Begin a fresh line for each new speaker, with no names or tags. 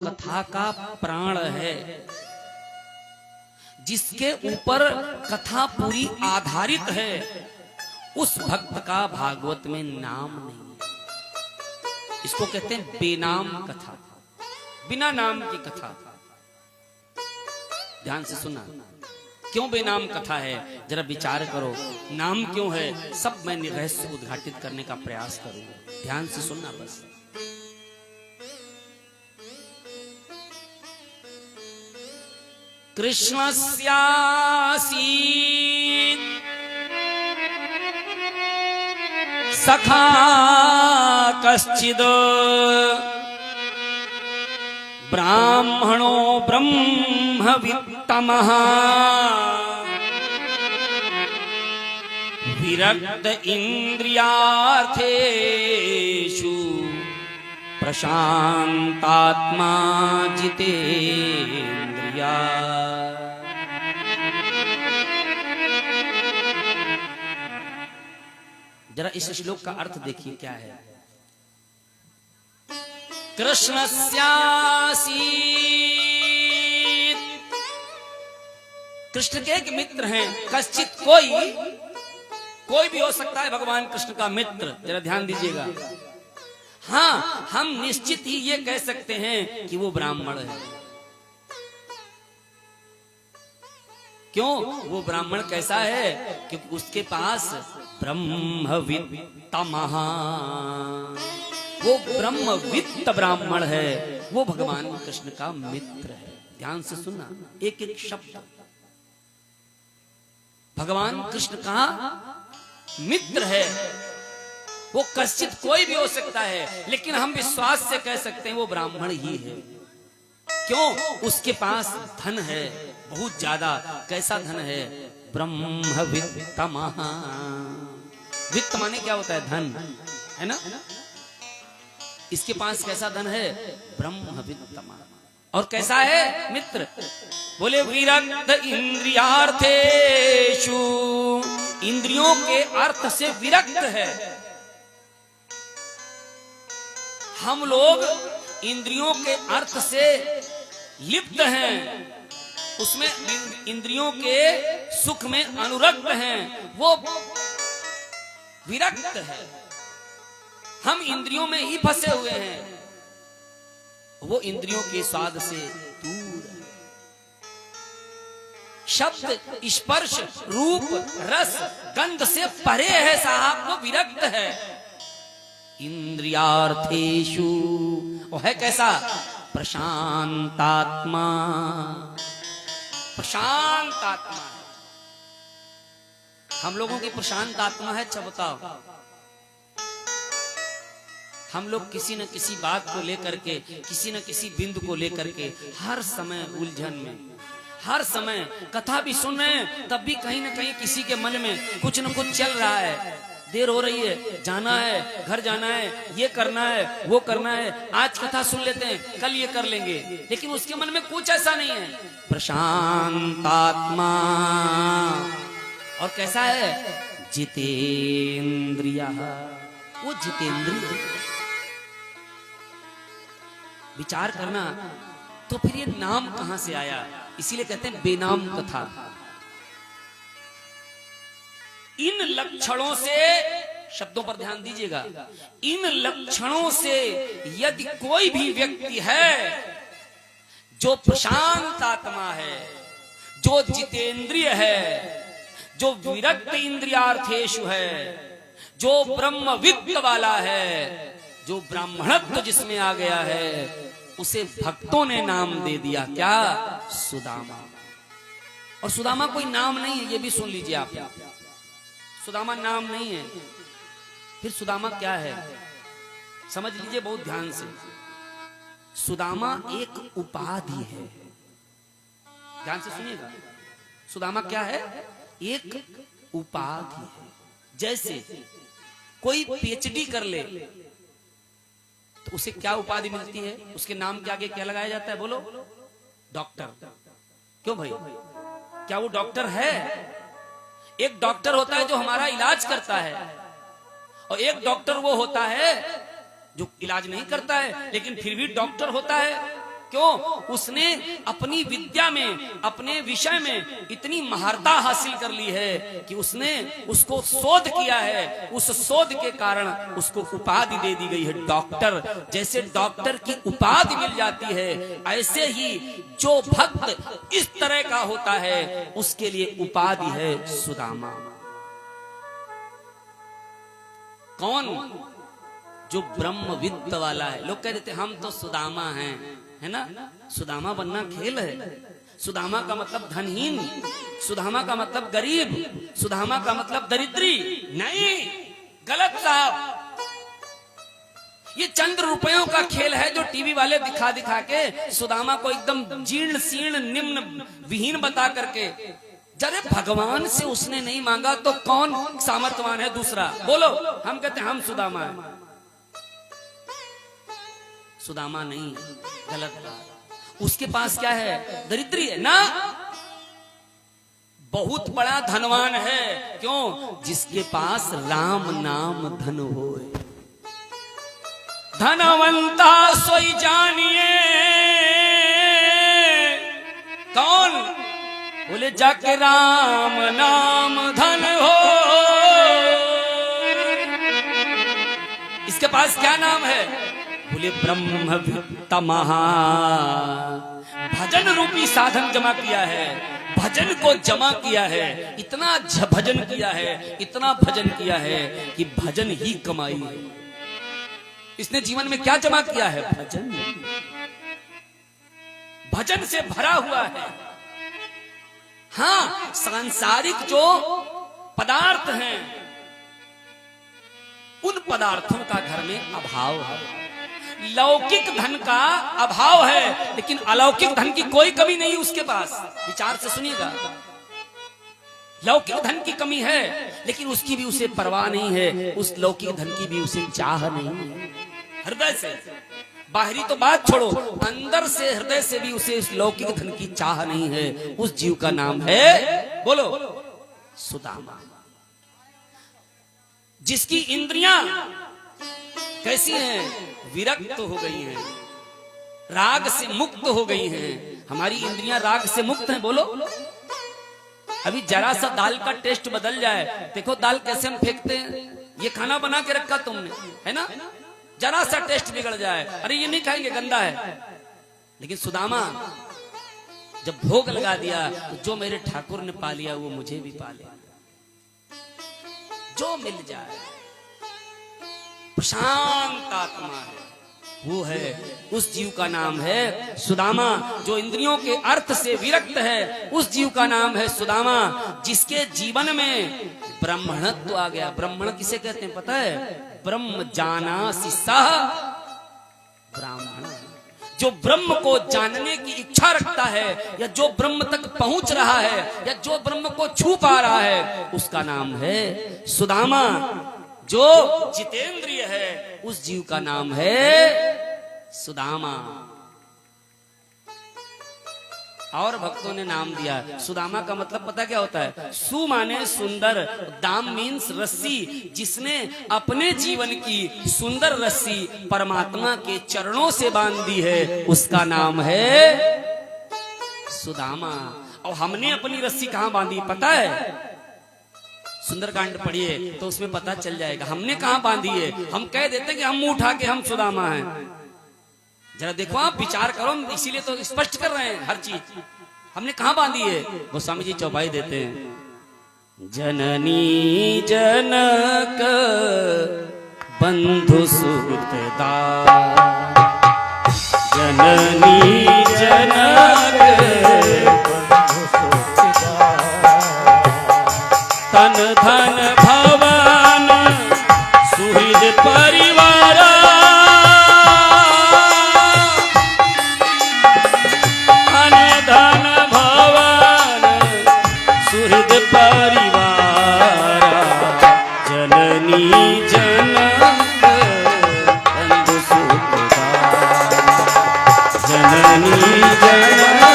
कथा का प्राण है, जिसके ऊपर कथा पूरी आधारित है, उस भक्त का भागवत में नाम नहीं है। इसको कहते हैं बेनाम कथा, बिना नाम की कथा। ध्यान से सुना, क्यों बेनाम कथा है जरा विचार करो, नाम क्यों है, सब मैं रहस्य उद्घाटित करने का प्रयास करूंगा। ध्यान से सुनना बस। कृष्णस्यासीत् सखा कश्चिद् ब्राह्मणो ब्रह्मवित्तमः विरक्त इंद्रियार्थेषु प्रशांतात्मा जितेन्द्रिया। जरा इस श्लोक का अर्थ देखिए क्या है। कृष्णस्यासीत्, कृष्ण के एक मित्र हैं, कश्चित कोई भी हो सकता है भगवान कृष्ण का मित्र। जरा ध्यान दीजिएगा। हाँ, हम निश्चित ही ये कह सकते हैं कि वो ब्राह्मण है। क्यों? वो ब्राह्मण कैसा है? क्योंकि उसके पास ब्रह्मवित्तमः, वो ब्रह्मवित्त ब्राह्मण है, वो भगवान कृष्ण का मित्र है। ध्यान से सुनना, एक एक शब्द। भगवान कृष्ण का मित्र है, वो कश्चित कोई भी हो सकता है, लेकिन हम विश्वास से कह सकते हैं वो ब्राह्मण ही है। क्यों? उसके पास धन है, बहुत ज्यादा। कैसा धन है? ब्रह्मवित्तमः। वित्त माने क्या होता है? धन, है ना? इसके पास कैसा धन है? ब्रह्मवित्तमः। और कैसा है मित्र? बोले विरक्त इंद्रियार्थेषु, इंद्रियों के अर्थ से विरक्त है। हम लोग इंद्रियों के अर्थ से लिप्त हैं, उसमें इंद्रियों के सुख में अनुरक्त हैं, वो विरक्त है। हम इंद्रियों में ही फंसे हुए हैं, वो इंद्रियों के स्वाद से दूर है। शब्द, स्पर्श, रूप, रस, गंध से परे है साहब, वो विरक्त है। इंद्रियार्थेषु, वो है कैसा? प्रशांतात्मा, प्रशांत आत्मा है। हम लोगों की प्रशांत आत्मा है। अच्छा बताओ, हम लोग किसी न किसी बात को लेकर के, किसी न किसी बिंदु को लेकर के हर समय उलझन में, हर समय कथा भी सुन रहे हैं तब भी कहीं न कहीं किसी के मन में कुछ न कुछ चल रहा है। देर हो रही है, जाना है, घर जाना है, ये करना है, वो करना है, आज कथा सुन लेते हैं, कल ये कर लेंगे, लेकिन उसके मन में कुछ ऐसा नहीं है। प्रशांत आत्मा। और कैसा है? जितेन्द्रिय, वो जितेंद्रिय। विचार करना, तो फिर ये नाम कहां से आया? इसीलिए कहते हैं बेनाम कथा। इन लक्षणों से, शब्दों पर ध्यान दीजिएगा, इन लक्षणों से यदि कोई भी व्यक्ति है जो प्रशांत आत्मा है, जो जितेंद्रिय है, जो विरक्त इंद्रियार्थेषु है, जो ब्रह्मवित्त वाला है, जो ब्राह्मणत्व जिसमें आ गया है, उसे भक्तों ने नाम दे दिया। क्या? सुदामा। और सुदामा कोई नाम नहीं है, ये भी सुन लीजिए आप। सुदामा नाम नहीं है। फिर सुदामा क्या है? समझ लीजिए बहुत ध्यान से। सुदामा एक उपाधि है। ध्यान से सुनिएगा। सुदामा क्या है? एक उपाधि है। जैसे कोई पीएचडी कर ले तो उसे क्या उपाधि मिलती है? उसके नाम के आगे क्या लगाया जाता है? बोलो। डॉक्टर। क्यों भाई? क्या वो डॉक्टर है? एक डॉक्टर होता है जो हमारा इलाज करता है, और एक डॉक्टर वो होता है जो इलाज नहीं करता है लेकिन फिर भी डॉक्टर होता है। क्यों? उसने अपनी विद्या में, अपने विषय में इतनी महारता हासिल कर ली है कि उसने उसको शोध किया है। उस शोध के कारण उसको उपाधि दे दी गई है डॉक्टर। जैसे डॉक्टर की उपाधि मिल जाती है, ऐसे ही जो भक्त इस तरह का होता है उसके लिए उपाधि है सुदामा। कौन? जो ब्रह्मविद्त वाला है। लोग कह देते हम तो सुदामा हैं, है ना? सुदामा बनना खेल है। सुदामा का मतलब धनहीन, सुदामा का मतलब गरीब, सुदामा का मतलब दरिद्री नहीं, गलत साहब। ये चंद रुपयों का खेल है जो टीवी वाले दिखा दिखा के सुदामा को एकदम जीर्ण शीर्ण निम्न विहीन बता करके। जरे भगवान से उसने नहीं मांगा तो कौन सामर्थ्यवान है दूसरा? बोलो। हम कहते हैं हम सुदामा है। सुदामा नहीं, गलत बात। उसके पास क्या है? दरिद्री है ना, बहुत बड़ा धनवान है। क्यों? जिसके पास राम नाम धन होए। धनवंता सोई जानिए। कौन? बोले जाके राम नाम धन हो। इसके पास क्या नाम है? बोले ब्रह्मवित्त महा। भजन रूपी साधन जमा किया है, भजन को जमा किया है, इतना भजन किया है, इतना भजन किया है कि भजन ही कमाई है। इसने जीवन में क्या जमा किया है? भजन। भजन से भरा हुआ है। हाँ, सांसारिक जो पदार्थ हैं उन पदार्थों का घर में अभाव है। लौकिक धन का अभाव है, लेकिन अलौकिक धन की कोई कमी नहीं उसके पास। विचार से सुनिएगा। लौकिक धन की कमी है, लेकिन उसकी भी उसे परवाह नहीं है। उस लौकिक धन की भी उसे चाह नहीं है। हृदय से, बाहरी तो बात छोड़ो, अंदर से, हृदय से भी उसे इस लौकिक धन की चाह नहीं है। उस जीव का नाम है, बोलो, सुदामा। जिसकी इंद्रियां कैसी हैं? विरक्त हो गई हैं, राग से मुक्त हो गई हैं। हमारी इंद्रियां राग से मुक्त हैं। बोलो। अभी जरा सा दाल का टेस्ट बदल जाए, देखो दाल कैसे हम फेंकते हैं। ये खाना बना के रखा तुमने, है ना? जरा सा टेस्ट बिगड़ जाए, अरे ये नहीं खाएंगे, गंदा है। लेकिन सुदामा जब भोग लगा दिया तो जो मेरे ठाकुर ने पा लिया वो मुझे भी पा लिया। जो मिल जाए, शांत आत्मा है, वो है, उस जीव का नाम है सुदामा। जो इंद्रियों के अर्थ से विरक्त है, उस जीव का नाम है सुदामा। जिसके जीवन में ब्राह्मणत्व आ गया। ब्राह्मण किसे कहते हैं पता है? ब्रह्म जानासि सः ब्राह्मण। जो ब्रह्म को जानने की इच्छा रखता है, या जो ब्रह्म तक पहुंच रहा है, या जो ब्रह्म को छू पा रहा है, उसका नाम है सुदामा। जो जितेंद्रिय है, उस जीव का नाम है सुदामा। और भक्तों ने नाम दिया सुदामा का मतलब पता क्या होता है? सु माने सुंदर, दाम मीन्स रस्सी। जिसने अपने जीवन की सुंदर रस्सी परमात्मा के चरणों से बांध दी है, उसका नाम है सुदामा। और हमने अपनी रस्सी कहां बांधी पता है? सुंदरकांड पढ़िए तो उसमें पता चल जाएगा हमने कहां बांधी है। हम कह देते कि हम मुंह उठा के हम सुदामा हैं। जरा देखो, आप विचार करो, इसीलिए तो स्पष्ट कर रहे हैं हर चीज। हमने कहां बांधी है? गोस्वामी जी चौपाई देते हैं। जननी जनक बंधु सुहृददार, जननी जनक बंधु सुहृददार, तन धन भवन सुहृद परिवार, धन धन भवन सुहृद परिवार, जननी जनक बंधु सुहृददार, जननी जनक